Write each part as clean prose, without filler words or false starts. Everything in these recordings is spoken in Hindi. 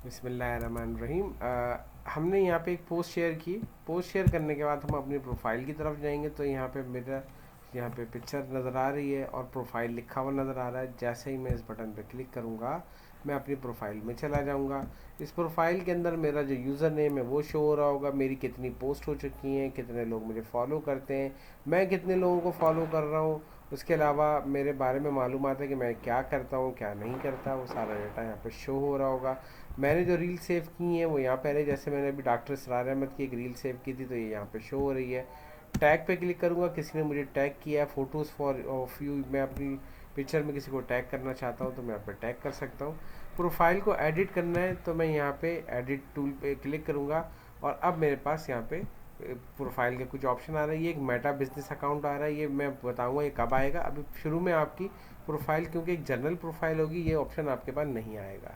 बिस्मिल्लाहिर्रहमानिर्रहीम। हमने यहाँ पे एक पोस्ट शेयर की। पोस्ट शेयर करने के बाद हम अपनी प्रोफाइल की तरफ जाएंगे तो यहाँ पे मेरा यहाँ पे पिक्चर नज़र आ रही है और प्रोफाइल लिखा हुआ नज़र आ रहा है। जैसे ही मैं इस बटन पे क्लिक करूँगा मैं अपनी प्रोफाइल में चला जाऊँगा। इस प्रोफाइल के अंदर मेरा जो यूज़र नेम है वो शो हो रहा होगा, मेरी कितनी पोस्ट हो चुकी हैं, कितने लोग मुझे फॉलो करते हैं, मैं कितने लोगों को फॉलो कर रहा हूँ, उसके अलावा मेरे बारे में मालूमात है कि मैं क्या करता हूँ क्या नहीं करता, वो सारा डाटा यहाँ पे शो हो रहा होगा। मैंने जो रील सेव की हैं वो यहाँ पे आ रही है। जैसे मैंने अभी डॉक्टर इसरार अहमद की एक रील सेव की थी तो ये यहाँ पे शो हो रही है। टैग पे क्लिक करूँगा, किसी ने मुझे टैग किया है, फ़ोटोज़ फॉर ऑफ यू, मैं अपनी पिक्चर में किसी को टैग करना चाहता हूँ तो मैं यहाँ पे टैग कर सकता हूँ। प्रोफाइल को एडिट करना है तो मैं यहाँ पे एडिट टूल पे क्लिक करूँगा और अब मेरे पास यहाँ पे प्रोफाइल के कुछ ऑप्शन आ रहे हैं। ये एक मेटा बिजनेस अकाउंट आ रहा है, ये मैं बताऊँगा ये कब आएगा। अभी शुरू में आपकी प्रोफाइल क्योंकि एक जनरल प्रोफाइल होगी, ये ऑप्शन आपके पास नहीं आएगा।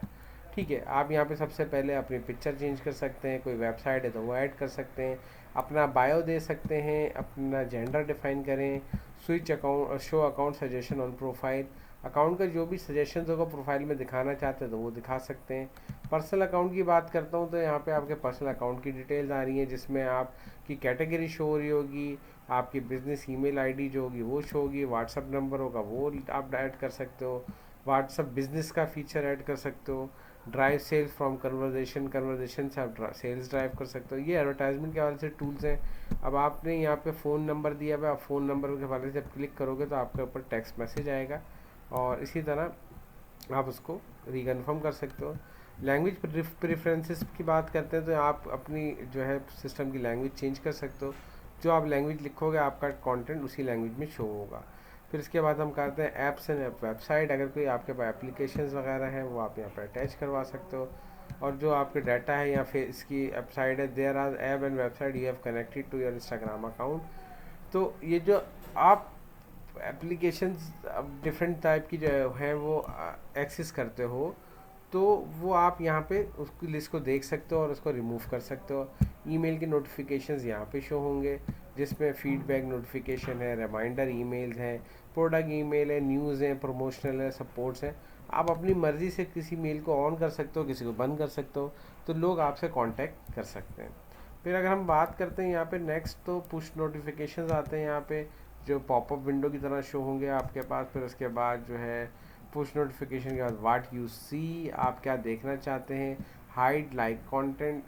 ठीक है, आप यहाँ पे सबसे पहले अपनी पिक्चर चेंज कर सकते हैं, कोई वेबसाइट है तो वो ऐड कर सकते हैं, अपना बायो दे सकते हैं, अपना जेंडर डिफाइन करें, switch account show account suggestion on profile, account का जो भी सजेशन होगा प्रोफाइल में दिखाना चाहते हैं तो वो दिखा सकते हैं। पर्सनल अकाउंट की बात करता हूँ तो यहाँ पे आपके पर्सनल अकाउंट की डिटेल्स आ रही हैं जिसमें आपकी कैटेगरी शो हो रही होगी, आपकी बिजनेस ईमेल आईडी जो होगी वो शो होगी, व्हाट्सअप नंबर होगा वो आप ऐड कर सकते हो, व्हाट्सअप बिजनेस का फीचर ऐड कर सकते हो, drive sales from conversation, conversation से आप सेल्स ड्राइव कर सकते हो। ये एडवर्टाइजमेंट के हवाले से टूल्स हैं। अब आपने यहाँ पे फ़ोन नंबर दिया हुआ है, आप फ़ोन नंबर के हवाले से जब क्लिक करोगे तो आपके ऊपर टेक्स्ट मैसेज आएगा और इसी तरह आप उसको रिकन्फर्म कर सकते हो। लैंग्वेज प्रेफरेंसेस की बात करते हैं तो आप अपनी जो है सिस्टम की लैंग्वेज चेंज कर सकते हो। जो आप लैंग्वेज लिखोगे आपका कंटेंट उसी लैंग्वेज में शो होगा। फिर इसके बाद हम करते हैं ऐप्स एंड वेबसाइट। अगर कोई आपके पास एप्लीकेशंस वगैरह हैं वो आप यहाँ पर अटैच करवा सकते हो। और जो आपके डाटा है या फिर इसकी वेबसाइट है, there are app and website you have connected to your Instagram account. तो ये जो आप एप्लीकेशंस अब डिफरेंट टाइप की जो है वो एक्सेस करते हो तो वो आप यहाँ पे उसकी लिस्ट को देख सकते हो और उसको रिमूव कर सकते हो। ईमेल के नोटिफिकेशंस यहाँ पे शो होंगे जिसमें फीडबैक नोटिफिकेशन है, रिमाइंडर ईमेल्स हैं, प्रोडक्ट ईमेल है, न्यूज़ हैं, प्रमोशनल है, सपोर्ट्स हैं। आप अपनी मर्ज़ी से किसी मेल को ऑन कर सकते हो, किसी को बंद कर सकते हो, तो लोग आपसे कांटेक्ट कर सकते हैं। फिर अगर हम बात करते हैं यहाँ पे नेक्स्ट तो पुश नोटिफिकेशंस आते हैं यहाँ पे जो पॉपअप विंडो की तरह शो होंगे आपके पास। फिर उसके बाद जो है पुश नोटिफिकेशन के बाद व्हाट यू सी, आप क्या देखना चाहते हैं, हाइड लाइक कंटेंट,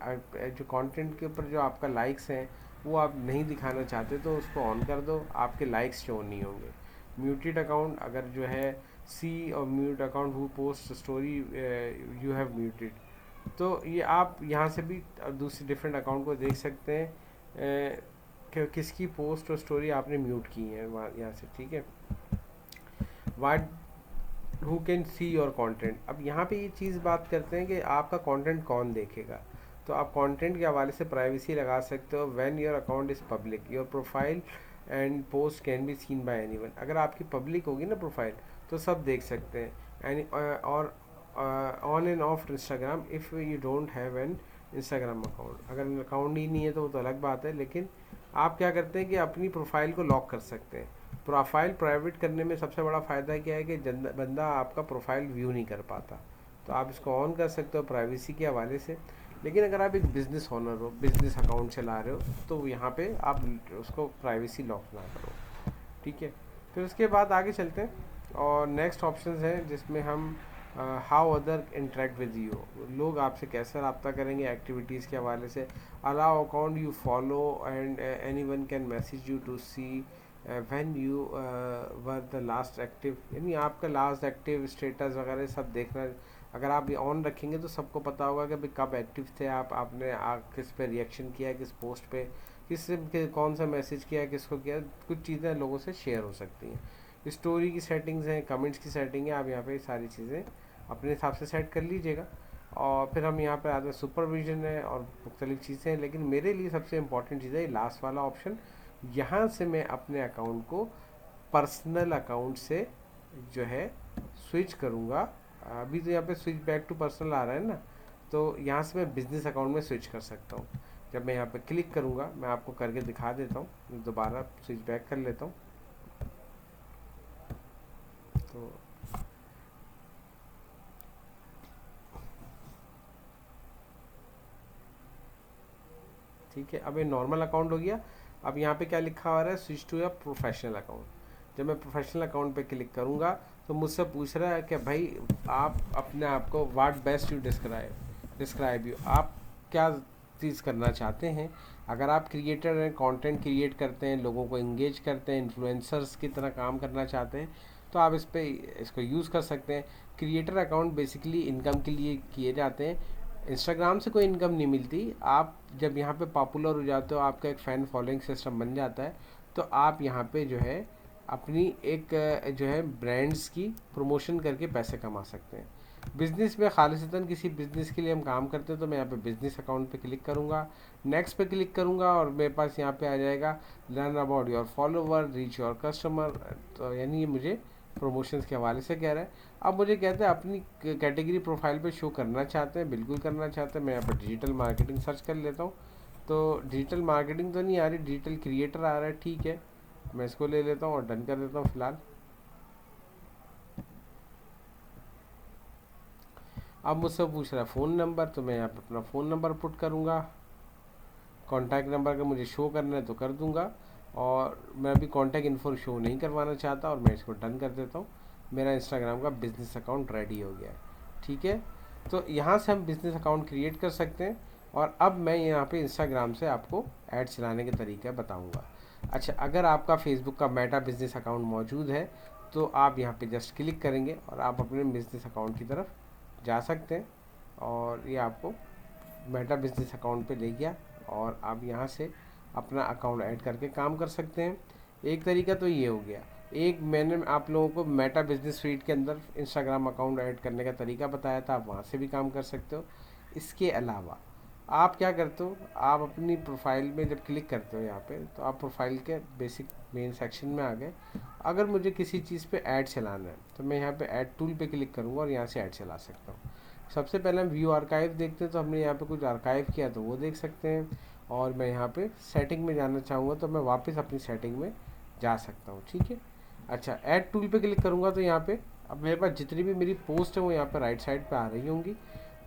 जो कंटेंट के ऊपर जो आपका लाइक्स हैं वो आप नहीं दिखाना चाहते तो उसको ऑन कर दो, आपके लाइक्स शो नहीं होंगे। म्यूटेड अकाउंट अगर जो है सी और mute account who post story you have muted, तो ये आप यहाँ से भी दूसरे डिफरेंट अकाउंट को देख सकते हैं कि किसकी पोस्ट और स्टोरी आपने म्यूट की है वहाँ यहाँ से। ठीक है, what who can see your content. अब यहाँ पे ये चीज़ बात करते हैं कि आपका कंटेंट कौन देखेगा। तो आप कंटेंट के हवाले से प्राइवेसी लगा सकते हो। When your account is public your profile and post can be seen bye anyone. अगर आपकी पब्लिक होगी ना प्रोफाइल तो सब देख सकते हैं। एनी और on end of Instagram if you don't have an Instagram account, अगर अकाउंट ही नहीं है तो वो तो अलग बात है, लेकिन आप क्या करते हैं कि अपनी प्रोफाइल को लॉक कर सकते हैं। प्रोफाइल प्राइवेट करने में सबसे बड़ा फ़ायदा क्या है कि बंदा आपका प्रोफाइल व्यू नहीं कर पाता, तो आप इसको ऑन कर सकते हो प्राइवेसी के हवाले से। लेकिन अगर आप एक बिज़नेस ओनर हो, बिज़नेस अकाउंट चला रहे हो, तो यहाँ पे आप उसको प्राइवेसी लॉक ना करो। ठीक है, फिर उसके बाद आगे चलते हैं और नेक्स्ट ऑप्शन है जिसमें हम how other interact with you, लोग आपसे कैसे रब्ता करेंगे एक्टिविटीज़ के हवाले से। Allow account you follow and anyone can message you to see when you were the last active, यानी आपका लास्ट एक्टिव स्टेटस वगैरह सब देखना। अगर आप ये ऑन रखेंगे तो सबको पता होगा कि भाई कब एक्टिव थे आप, आपने किस पे रिएक्शन किया, किस पोस्ट पे, कौन सा मैसेज किया, किसको किया। कुछ चीज़ें लोगों से शेयर हो सकती हैं। स्टोरी की सेटिंग्स हैं, कमेंट्स की सेटिंग है, आप यहाँ पे सारी चीज़ें अपने हिसाब से सेट कर लीजिएगा। और फिर हम यहाँ पे आते हैं सुपरविजन है और मुख्तलिफ चीज़ें हैं, लेकिन मेरे लिए सबसे इंपॉर्टेंट चीज़ है ये लास्ट वाला ऑप्शन। यहाँ से मैं अपने अकाउंट को पर्सनल अकाउंट से जो है स्विच करूँगा। अभी तो यहाँ पे स्विच बैक टू पर्सनल आ रहा है ना, तो यहाँ से मैं बिज़नेस अकाउंट में स्विच कर सकता हूँ। जब मैं यहाँ पे क्लिक करूँगा मैं आपको करके दिखा देता हूँ, दोबारा स्विच बैक कर लेता हूँ। तो ठीक है, अब ये नॉर्मल अकाउंट हो गया। अब यहाँ पे क्या लिखा हुआ है, स्विच टू या प्रोफेशनल अकाउंट। जब मैं प्रोफेशनल अकाउंट पे क्लिक करूँगा तो मुझसे पूछ रहा है कि भाई आप अपने आप को what best you describe you, आप क्या चीज़ करना चाहते हैं। अगर आप क्रिएटर हैं, कंटेंट क्रिएट करते हैं, लोगों को इंगेज करते हैं, इन्फ्लुएंसर्स की तरह काम करना चाहते हैं, तो आप इसको यूज़ कर सकते हैं। क्रिएटर अकाउंट बेसिकली इनकम के लिए किए जाते हैं। इंस्टाग्राम से कोई इनकम नहीं मिलती। आप जब यहाँ पे पॉपुलर हो जाते हो, आपका एक फ़ैन फॉलोइंग सिस्टम बन जाता है, तो आप यहाँ पे जो है अपनी एक जो है ब्रांड्स की प्रमोशन करके पैसे कमा सकते हैं। बिज़नेस में खालिसतन किसी बिज़नेस के लिए हम काम करते हैं, तो मैं यहाँ पे बिज़नेस अकाउंट पे क्लिक करूँगा, नेक्स्ट पे क्लिक करूँगा और मेरे पास यहाँ पे आ जाएगा learn about your follower, reach your customer. तो यानी ये मुझे प्रमोशंस के हवाले से कह रहा है। अब मुझे कहते हैं अपनी कैटेगरी प्रोफाइल पे शो करना चाहते हैं, बिल्कुल करना चाहते हैं। मैं यहाँ पर डिजिटल मार्केटिंग सर्च कर लेता हूँ, तो डिजिटल मार्केटिंग तो नहीं आ रही, डिजिटल क्रिएटर आ रहा है। ठीक है, मैं इसको ले लेता हूँ और डन कर देता हूँ फ़िलहाल। अब मुझसे पूछ रहा है फ़ोन नंबर, तो मैं यहाँ पे अपना फ़ोन नंबर पुट करूँगा। कॉन्टैक्ट नंबर का मुझे शो करना है तो कर दूँगा, और मैं अभी कॉन्टैक्ट इन्फो शो नहीं करवाना चाहता, और मैं इसको डन कर देता हूँ। मेरा इंस्टाग्राम का बिज़नेस अकाउंट रेडी हो गया है। ठीक है, तो यहाँ से हम बिज़नेस अकाउंट क्रिएट कर सकते हैं। और अब मैं यहाँ पे इंस्टाग्राम से आपको ऐड चलाने के तरीका बताऊँगा। अच्छा, अगर आपका फेसबुक का मेटा बिज़नेस अकाउंट मौजूद है तो आप यहाँ पे जस्ट क्लिक करेंगे और आप अपने बिज़नेस अकाउंट की तरफ जा सकते हैं, और ये आपको मेटा बिज़नेस अकाउंट पे ले गया, और आप यहाँ से अपना अकाउंट ऐड करके काम कर सकते हैं। एक तरीका तो ये हो गया। एक मैंने आप लोगों को मेटा बिज़नेस स्वीट के अंदर इंस्टाग्राम अकाउंट ऐड करने का तरीका बताया था, आप वहाँ से भी काम कर सकते हो। इसके अलावा आप क्या करते हो, आप अपनी प्रोफाइल में जब क्लिक करते हो यहाँ पे, तो आप प्रोफाइल के बेसिक मेन सेक्शन में आ गए। अगर मुझे किसी चीज़ पे ऐड चलाना है तो मैं यहाँ पे ऐड टूल पे क्लिक करूँगा और यहाँ से ऐड चला सकता हूँ। सबसे पहले हम व्यू आर्काइव देखते हैं, तो हमने यहाँ पे कुछ आर्काइव किया तो वो देख सकते हैं। और मैं यहाँ पे सेटिंग में जाना चाहूँगा तो मैं वापस अपनी सेटिंग में जा सकता हूँ। ठीक है, अच्छा, ऐड टूल पे क्लिक करूँगा तो यहाँ पे अब मेरे पास जितनी भी मेरी पोस्ट है वो यहाँ पे राइट साइड पे आ रही होंगी।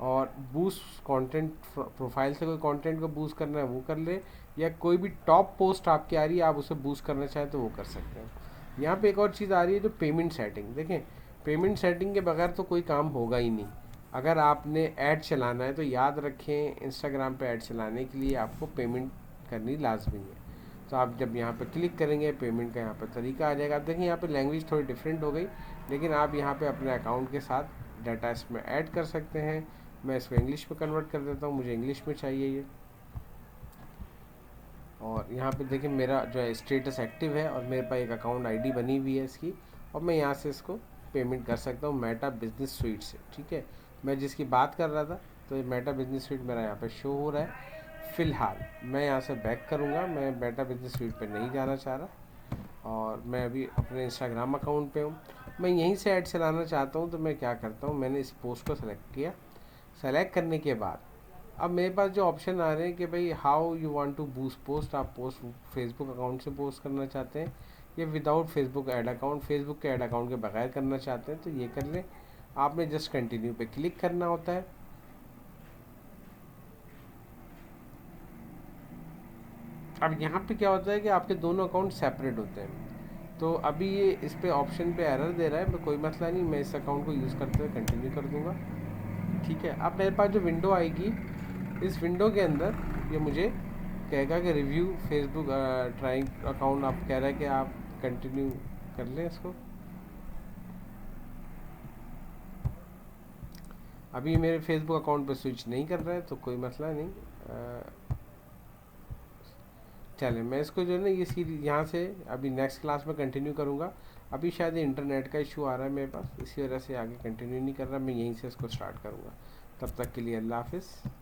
और बूस्ट कंटेंट, प्रोफाइल से कोई कंटेंट को बूस्ट करना है वो कर ले, या कोई भी टॉप पोस्ट आपकी आ रही है आप उसे बूस्ट करना चाहें तो वो कर सकते हैं। यहाँ पे एक और चीज़ आ रही है जो पेमेंट सेटिंग। देखें, पेमेंट सेटिंग के बगैर तो कोई काम होगा ही नहीं। अगर आपने ऐड चलाना है तो याद रखें, इंस्टाग्राम पे ऐड चलाने के लिए आपको पेमेंट करनी लाजमी है। तो आप जब यहाँ पे क्लिक करेंगे पेमेंट का यहाँ पे तरीका आ जाएगा। आप देखें यहाँ पे लैंग्वेज थोड़ी डिफरेंट हो गई, लेकिन आप यहाँ पे अपने अकाउंट के साथ डाटा इसमें ऐड कर सकते हैं। मैं इसको इंग्लिश में कन्वर्ट कर देता हूँ, मुझे इंग्लिश में चाहिए ये। और यहाँ पे देखिए मेरा जो है स्टेटस एक्टिव है और मेरे पास एक अकाउंट आईडी बनी हुई है इसकी, और मैं यहाँ से इसको पेमेंट कर सकता हूँ मेटा बिजनेस स्वीट से। ठीक है, मैं जिसकी बात कर रहा था तो ये मेटा बिजनेस स्वीट मेरा यहाँ पे शो हो रहा है। फ़िलहाल मैं यहाँ से बैक करूँगा, मैं मेटा बिजनेस स्वीट पे नहीं जाना चाह रहा, और मैं अभी अपने इंस्टाग्राम अकाउंट पे हूँ। मैं यहीं से ऐड चलाना चाहता हूँ, तो मैं क्या करता हूँ, मैंने इस पोस्ट को सेलेक्ट किया। सेलेक्ट करने के बाद अब मेरे पास जो ऑप्शन आ रहे हैं कि भाई how you want to boost post, आप पोस्ट फेसबुक अकाउंट से पोस्ट करना चाहते हैं या without Facebook ad account, Facebook के ऐड अकाउंट के बगैर करना चाहते हैं तो ये कर लें। आपने जस्ट कंटिन्यू पे क्लिक करना होता है। अब यहाँ पे क्या होता है कि आपके दोनों अकाउंट सेपरेट होते हैं, तो अभी ये इस पे ऑप्शन पे एरर दे रहा है, पर कोई मसला नहीं, मैं इस अकाउंट को यूज़ करते हुए कंटिन्यू कर दूँगा। ठीक है, अब मेरे पास जो विंडो आएगी, इस विंडो के अंदर ये मुझे कहेगा कि रिव्यू फेसबुक ट्राइंग अकाउंट, आप कह रहे हैं कि आप कंटिन्यू कर लें इसको। अभी मेरे फेसबुक अकाउंट पे स्विच नहीं कर रहा है तो कोई मसला नहीं। चलें, मैं इसको जो है ना ये सीरीज यहाँ से अभी नेक्स्ट क्लास में कंटिन्यू करूँगा। अभी शायद इंटरनेट का इशू आ रहा है मेरे पास, इसी वजह से आगे कंटिन्यू नहीं कर रहा, मैं यहीं से इसको स्टार्ट करूँगा। तब तक के लिए अल्लाह हाफिज़।